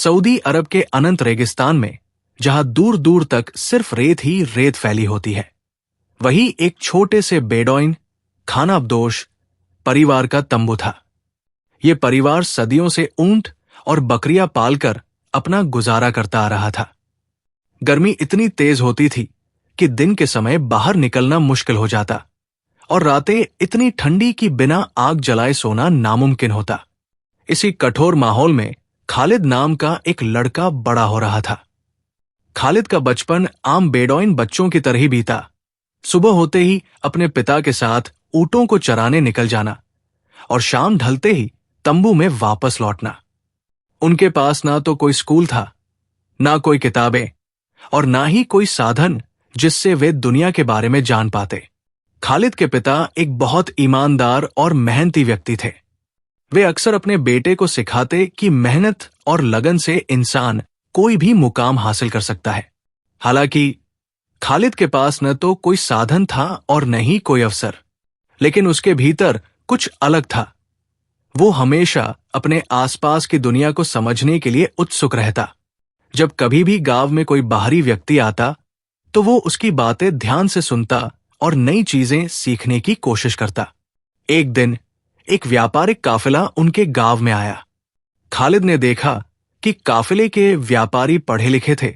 Saudi अरब के अनंत रेगिस्तान में, जहां दूर दूर तक सिर्फ रेत ही रेत फैली होती है, वही एक छोटे से बेडौइन खानाबदोश परिवार का तंबू था। ये परिवार सदियों से ऊंट और बकरियां पालकर अपना गुजारा करता आ रहा था। गर्मी इतनी तेज होती थी कि दिन के समय बाहर निकलना मुश्किल हो जाता और रातें इतनी ठंडी कि बिना आग जलाए सोना नामुमकिन होता। इसी कठोर माहौल में खालिद नाम का एक लड़का बड़ा हो रहा था। खालिद का बचपन आम बेडौइन बच्चों की तरह ही बीता। सुबह होते ही अपने पिता के साथ ऊंटों को चराने निकल जाना और शाम ढलते ही तंबू में वापस लौटना। उनके पास ना तो कोई स्कूल था, ना कोई किताबें और ना ही कोई साधन जिससे वे दुनिया के बारे में जान पाते। खालिद के पिता एक बहुत ईमानदार और मेहनती व्यक्ति थे। वे अक्सर अपने बेटे को सिखाते कि मेहनत और लगन से इंसान कोई भी मुकाम हासिल कर सकता है। हालांकि खालिद के पास न तो कोई साधन था और न ही कोई अवसर, लेकिन उसके भीतर कुछ अलग था। वो हमेशा अपने आसपास की दुनिया को समझने के लिए उत्सुक रहता। जब कभी भी गांव में कोई बाहरी व्यक्ति आता तो वो उसकी बातें ध्यान से सुनता और नई चीजें सीखने की कोशिश करता। एक दिन एक व्यापारिक काफिला उनके गांव में आया। खालिद ने देखा कि काफिले के व्यापारी पढ़े लिखे थे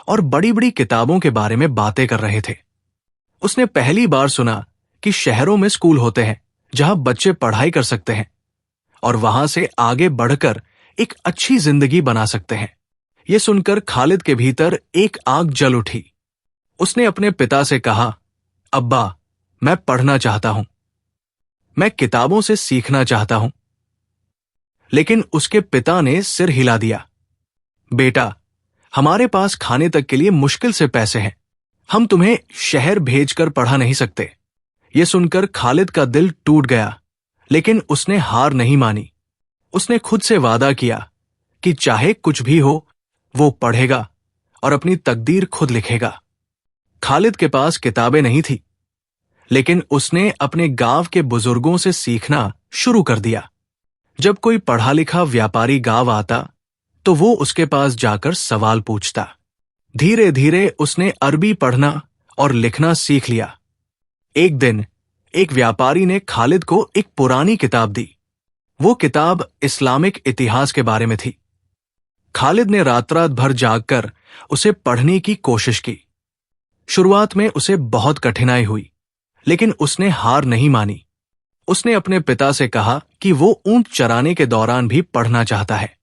और बड़ी बड़ी किताबों के बारे में बातें कर रहे थे। उसने पहली बार सुना कि शहरों में स्कूल होते हैं जहां बच्चे पढ़ाई कर सकते हैं और वहां से आगे बढ़कर एक अच्छी जिंदगी बना सकते हैं। यह सुनकर खालिद के भीतर एक आग जल उठी। उसने अपने पिता से कहा, अब्बा, मैं पढ़ना चाहता हूं, मैं किताबों से सीखना चाहता हूं। लेकिन उसके पिता ने सिर हिला दिया। बेटा, हमारे पास खाने तक के लिए मुश्किल से पैसे हैं, हम तुम्हें शहर भेजकर पढ़ा नहीं सकते। यह सुनकर खालिद का दिल टूट गया, लेकिन उसने हार नहीं मानी। उसने खुद से वादा किया कि चाहे कुछ भी हो वो पढ़ेगा और अपनी तकदीर खुद लिखेगा। खालिद के पास किताबें नहीं थी, लेकिन उसने अपने गांव के बुजुर्गों से सीखना शुरू कर दिया। जब कोई पढ़ा लिखा व्यापारी गांव आता तो वो उसके पास जाकर सवाल पूछता। धीरे धीरे उसने अरबी पढ़ना और लिखना सीख लिया। एक दिन एक व्यापारी ने खालिद को एक पुरानी किताब दी। वो किताब इस्लामिक इतिहास के बारे में थी। खालिद ने रात रात भर जागकर उसे पढ़ने की कोशिश की। शुरुआत में उसे बहुत कठिनाई हुई, लेकिन उसने हार नहीं मानी। उसने अपने पिता से कहा कि वो ऊंट चराने के दौरान भी पढ़ना चाहता है।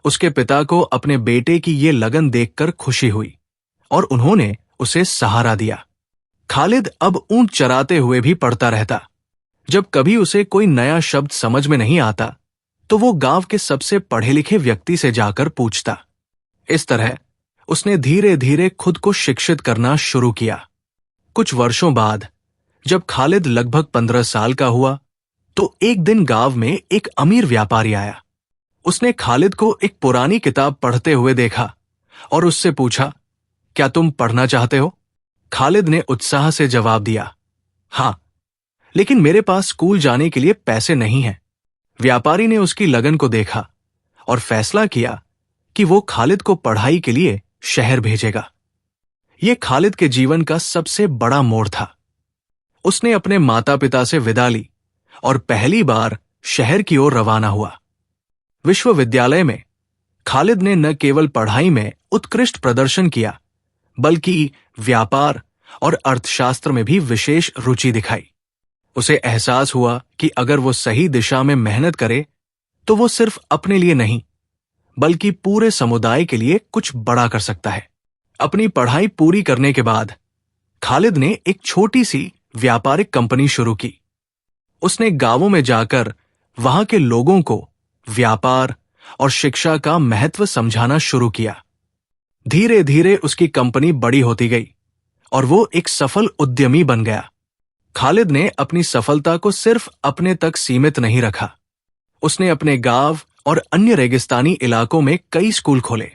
उसके पिता को अपने बेटे की ये लगन देखकर खुशी हुई और उन्होंने उसे सहारा दिया। खालिद अब ऊंट चराते हुए भी पढ़ता रहता। जब कभी उसे कोई नया शब्द समझ में नहीं आता तो वो गांव के सबसे पढ़े लिखे व्यक्ति से जाकर पूछता। इस तरह उसने धीरे धीरे खुद को शिक्षित करना शुरू किया। कुछ वर्षों बाद जब खालिद लगभग 15 साल का हुआ तो एक दिन गांव में एक अमीर व्यापारी आया। उसने खालिद को एक पुरानी किताब पढ़ते हुए देखा और उससे पूछा, क्या तुम पढ़ना चाहते हो? खालिद ने उत्साह से जवाब दिया, हां, लेकिन मेरे पास स्कूल जाने के लिए पैसे नहीं हैं। व्यापारी ने उसकी लगन को देखा और फैसला किया कि वो खालिद को पढ़ाई के लिए शहर भेजेगा। यह खालिद के जीवन का सबसे बड़ा मोड़ था। उसने अपने माता पिता से विदा ली और पहली बार शहर की ओर रवाना हुआ। विश्वविद्यालय में खालिद ने न केवल पढ़ाई में उत्कृष्ट प्रदर्शन किया, बल्कि व्यापार और अर्थशास्त्र में भी विशेष रुचि दिखाई। उसे एहसास हुआ कि अगर वो सही दिशा में मेहनत करे तो वो सिर्फ अपने लिए नहीं, बल्कि पूरे समुदाय के लिए कुछ बड़ा कर सकता है। अपनी पढ़ाई पूरी करने के बाद खालिद ने एक छोटी सी व्यापारिक कंपनी शुरू की। उसने गांवों में जाकर वहां के लोगों को व्यापार और शिक्षा का महत्व समझाना शुरू किया। धीरे धीरे उसकी कंपनी बड़ी होती गई और वो एक सफल उद्यमी बन गया। खालिद ने अपनी सफलता को सिर्फ अपने तक सीमित नहीं रखा। उसने अपने गांव और अन्य रेगिस्तानी इलाकों में कई स्कूल खोले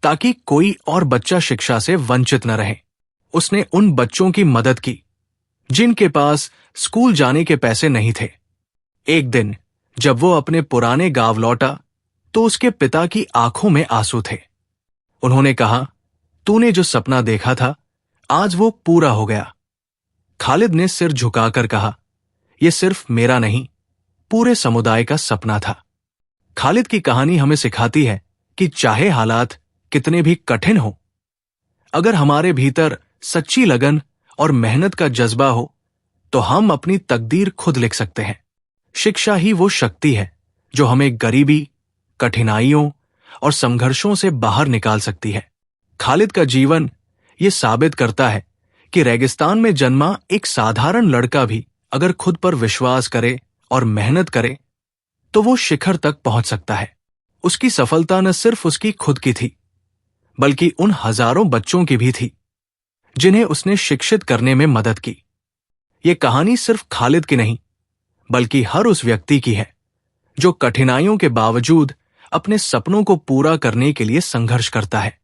ताकि कोई और बच्चा शिक्षा से वंचित न रहे। उसने उन बच्चों की मदद की जिनके पास स्कूल जाने के पैसे नहीं थे। एक दिन जब वो अपने पुराने गांव लौटा तो उसके पिता की आंखों में आंसू थे। उन्होंने कहा, तूने जो सपना देखा था, आज वो पूरा हो गया। खालिद ने सिर झुकाकर कहा, यह सिर्फ मेरा नहीं, पूरे समुदाय का सपना था। खालिद की कहानी हमें सिखाती है कि चाहे हालात कितने भी कठिन हो, अगर हमारे भीतर सच्ची लगन और मेहनत का जज्बा हो तो हम अपनी तकदीर खुद लिख सकते हैं। शिक्षा ही वो शक्ति है जो हमें गरीबी, कठिनाइयों और संघर्षों से बाहर निकाल सकती है। खालिद का जीवन ये साबित करता है कि रेगिस्तान में जन्मा एक साधारण लड़का भी अगर खुद पर विश्वास करे और मेहनत करे तो वो शिखर तक पहुंच सकता है। उसकी सफलता न सिर्फ उसकी खुद की थी, बल्कि उन हजारों बच्चों की भी थी जिन्हें उसने शिक्षित करने में मदद की। ये कहानी सिर्फ खालिद की नहीं, बल्कि हर उस व्यक्ति की है जो कठिनाइयों के बावजूद अपने सपनों को पूरा करने के लिए संघर्ष करता है।